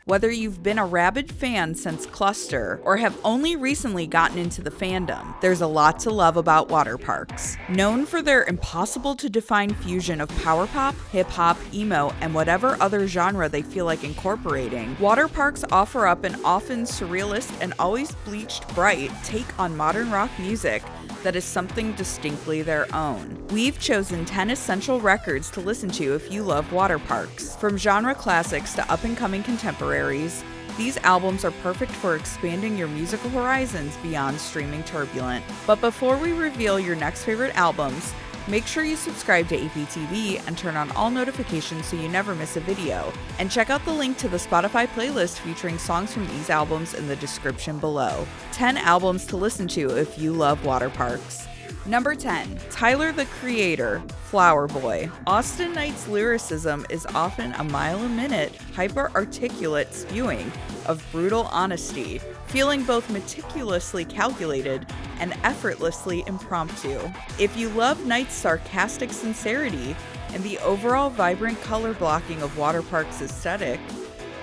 Whether you've been a rabid fan since Cluster or have only recently gotten into the fandom, there's a lot to love about Waterparks. Known for their impossible to define fusion of power pop, hip hop, emo, and whatever other genre they feel like incorporating, Waterparks offer up an often surrealist and always bleached bright take on modern rock music that is something distinctly their own. We've chosen 10 essential records to listen to if you love Waterparks. From genre classics to up-and-coming contemporaries, these albums are perfect for expanding your musical horizons beyond streaming Turbulent. But before we reveal your next favorite albums, make sure you subscribe to APTV and turn on all notifications so you never miss a video. And check out the link to the Spotify playlist featuring songs from these albums in the description below. 10 albums to listen to if you love Waterparks. Number 10. Tyler the Creator, Flower Boy. Awsten Knight's lyricism is often a mile-a-minute, hyper-articulate spewing of brutal honesty, feeling both meticulously calculated and effortlessly impromptu. If you love Knight's sarcastic sincerity and the overall vibrant color blocking of Waterparks' aesthetic,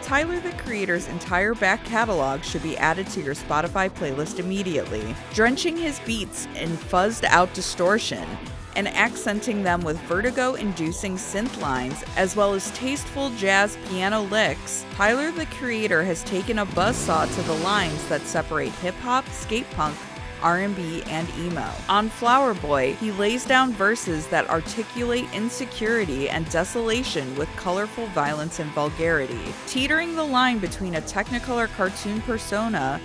Tyler the Creator's entire back catalog should be added to your Spotify playlist immediately. Drenching his beats in fuzzed-out distortion and accenting them with vertigo-inducing synth lines as well as tasteful jazz piano licks, Tyler the Creator has taken a buzzsaw to the lines that separate hip-hop, skate punk, R&B, and emo. On Flower Boy, he lays down verses that articulate insecurity and desolation with colorful violence and vulgarity, teetering the line between a Technicolor cartoon persona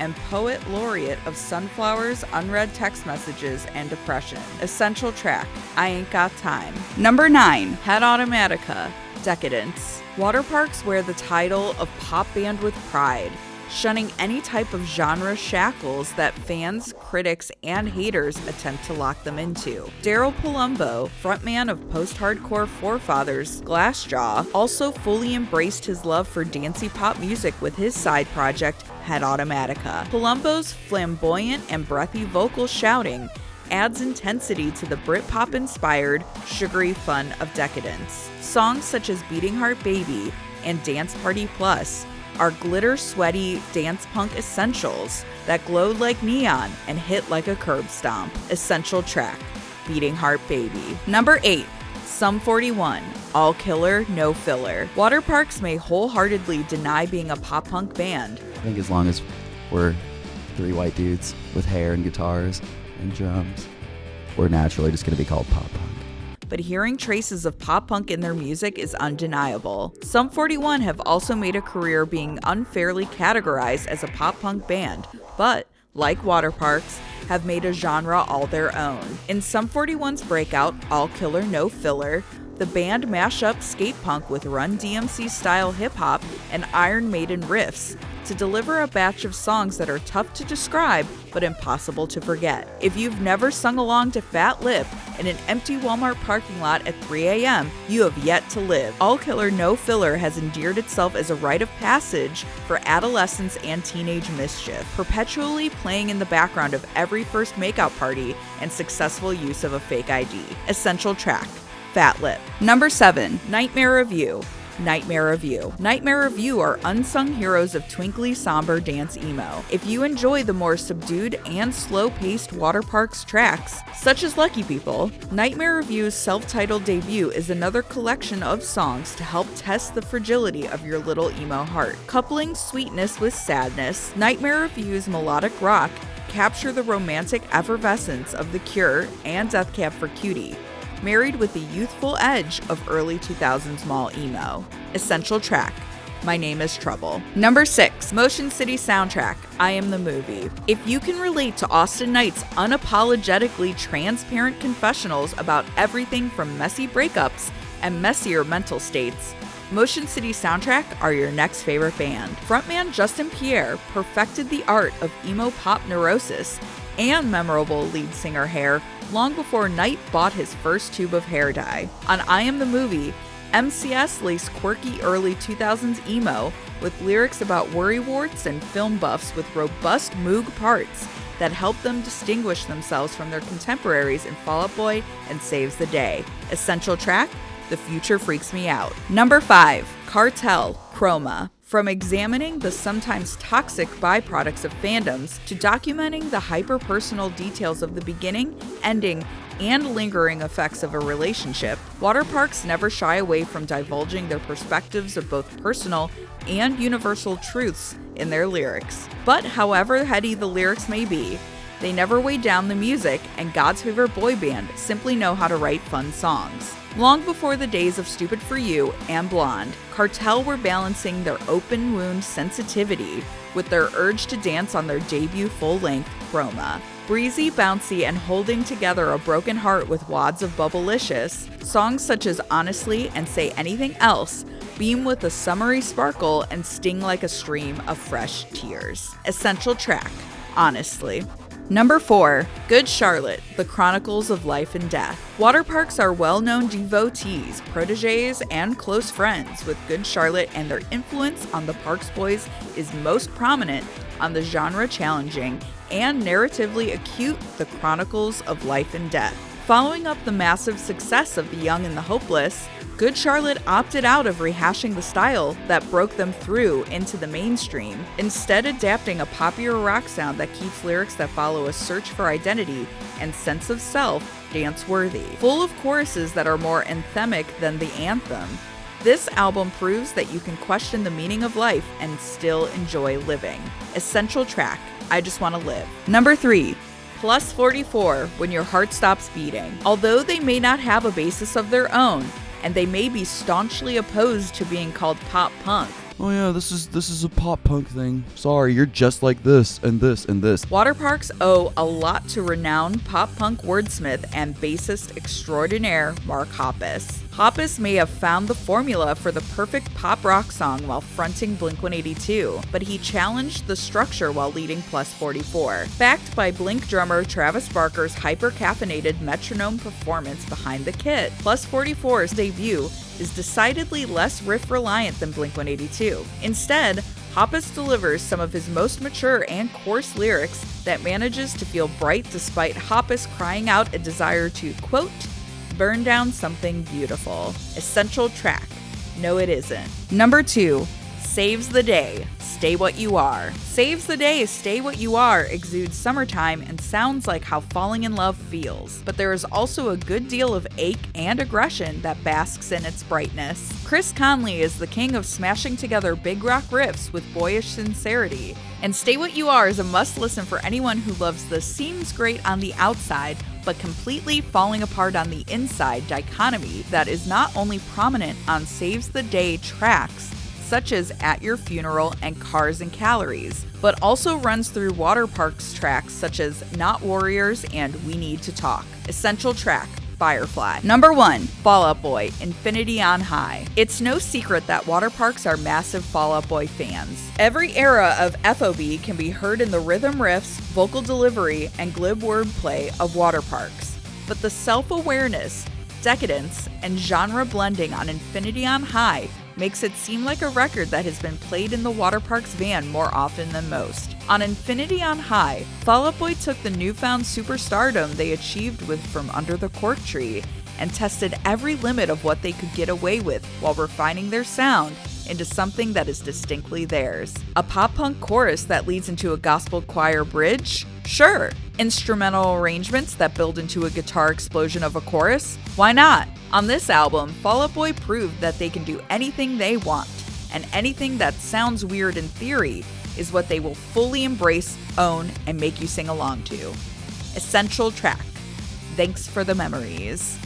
and poet laureate of sunflowers, unread text messages, and depression. Essential track, I Ain't Got Time. Number 9. Head Automatica, Decadence. Waterparks wear the title of pop band with pride, shunning any type of genre shackles that fans, critics, and haters attempt to lock them into. Daryl Palumbo, frontman of post-hardcore forefathers Glassjaw, also fully embraced his love for dancey pop music with his side project, Head Automatica. Palumbo's flamboyant and breathy vocal shouting adds intensity to the Britpop-inspired, sugary fun of Decadence. Songs such as Beating Heart Baby and Dance Party Plus are glitter-sweaty dance punk essentials that glowed like neon and hit like a curb stomp. Essential track, Beating Heart Baby. Number 8. Sum 41, All Killer, No Filler. Waterparks may wholeheartedly deny being a pop-punk band. I think as long as we're 3 white dudes with hair and guitars and drums, we're naturally just going to be called pop-punk. But hearing traces of pop-punk in their music is undeniable. Sum 41 have also made a career being unfairly categorized as a pop-punk band, but, like Waterparks, have made a genre all their own. In Sum 41's breakout, All Killer, No Filler, the band mash up skate punk with Run DMC-style hip-hop and Iron Maiden riffs to deliver a batch of songs that are tough to describe but impossible to forget. If you've never sung along to Fat Lip in an empty Walmart parking lot at 3 a.m., you have yet to live. All Killer, No Filler has endeared itself as a rite of passage for adolescence and teenage mischief, perpetually playing in the background of every first makeout party and successful use of a fake ID. Essential track, Fat Lip. Number 7. Nightmare Review. Nightmare Review. Nightmare Review are unsung heroes of twinkly, somber dance emo. If you enjoy the more subdued and slow-paced Waterparks tracks, such as Lucky People, Nightmare Review's self-titled debut is another collection of songs to help test the fragility of your little emo heart. Coupling sweetness with sadness, Nightmare Review's melodic rock capture the romantic effervescence of The Cure and Death Cab for Cutie, married with the youthful edge of early 2000s mall emo. Essential track, My Name is Trouble. Number 6. Motion City Soundtrack, I Am the Movie. If you can relate to Awsten Knight's unapologetically transparent confessionals about everything from messy breakups and messier mental states, Motion City Soundtrack are your next favorite band. Frontman Justin Pierre perfected the art of emo pop neurosis and memorable lead singer hair long before Knight bought his first tube of hair dye. On I Am the Movie, MCS laced quirky early 2000s emo with lyrics about worrywarts and film buffs with robust moog parts that help them distinguish themselves from their contemporaries in Fall Out Boy and Saves the Day. Essential track, The Future Freaks Me Out. Number 5. Cartel, Chroma. From examining the sometimes toxic byproducts of fandoms to documenting the hyper-personal details of the beginning, ending, and lingering effects of a relationship, Waterparks never shy away from divulging their perspectives of both personal and universal truths in their lyrics. But however heady the lyrics may be, they never weigh down the music, and God's favorite boy band simply know how to write fun songs. Long before the days of Stupid For You and Blonde, Cartel were balancing their open wound sensitivity with their urge to dance on their debut full-length, Chroma. Breezy, bouncy, and holding together a broken heart with wads of Bubblicious, songs such as Honestly and Say Anything Else beam with a summery sparkle and sting like a stream of fresh tears. Essential track, Honestly. Number 4, Good Charlotte, The Chronicles of Life and Death. Waterparks are well-known devotees, protégés, and close friends with Good Charlotte, and their influence on the Parks Boys is most prominent on the genre-challenging and narratively acute The Chronicles of Life and Death. Following up the massive success of The Young and the Hopeless, Good Charlotte opted out of rehashing the style that broke them through into the mainstream, instead adapting a popular rock sound that keeps lyrics that follow a search for identity and sense of self dance-worthy, full of choruses that are more anthemic than the anthem. This album proves that you can question the meaning of life and still enjoy living. Essential track, I Just Wanna Live. Number 3, Plus 44, When Your Heart Stops Beating. Although they may not have a basis of their own, and they may be staunchly opposed to being called pop punk, Oh yeah, this is a pop punk thing. Sorry, you're just like this and this and this. Waterparks owe a lot to renowned pop punk wordsmith and bassist extraordinaire Mark Hoppus. Hoppus may have found the formula for the perfect pop rock song while fronting Blink-182, but he challenged the structure while leading Plus 44. Backed by Blink drummer Travis Barker's hyper-caffeinated metronome performance behind the kit, Plus 44's debut is decidedly less riff-reliant than Blink-182. Instead, Hoppus delivers some of his most mature and coarse lyrics that manages to feel bright despite Hoppus crying out a desire to, quote, burn down something beautiful. Essential track, No It Isn't. Number 2, Saves the Day, Stay What You Are. Saves the Day, Stay What You Are exudes summertime and sounds like how falling in love feels, but there is also a good deal of ache and aggression that basks in its brightness. Chris Conley is the king of smashing together big rock riffs with boyish sincerity, and Stay What You Are is a must-listen for anyone who loves the seems great on the outside, but completely falling apart on the inside dichotomy that is not only prominent on Saves the Day tracks, such as At Your Funeral and Cars and Calories, but also runs through Waterparks tracks such as Not Warriors and We Need to Talk. Essential track, Firefly. Number 1, Fall Out Boy, Infinity on High. It's no secret that Waterparks are massive Fall Out Boy fans. Every era of FOB can be heard in the rhythm riffs, vocal delivery, and glib wordplay of Waterparks. But the self-awareness, decadence, and genre blending on Infinity on High makes it seem like a record that has been played in the Waterparks van more often than most. On Infinity on High, Fall Out Boy took the newfound superstardom they achieved with From Under the Cork Tree and tested every limit of what they could get away with while refining their sound into something that is distinctly theirs. A pop-punk chorus that leads into a gospel choir bridge? Sure. Instrumental arrangements that build into a guitar explosion of a chorus? Why not? On this album, Fall Out Boy proved that they can do anything they want, and anything that sounds weird in theory is what they will fully embrace, own, and make you sing along to. Essential track, Thanks for the Memories.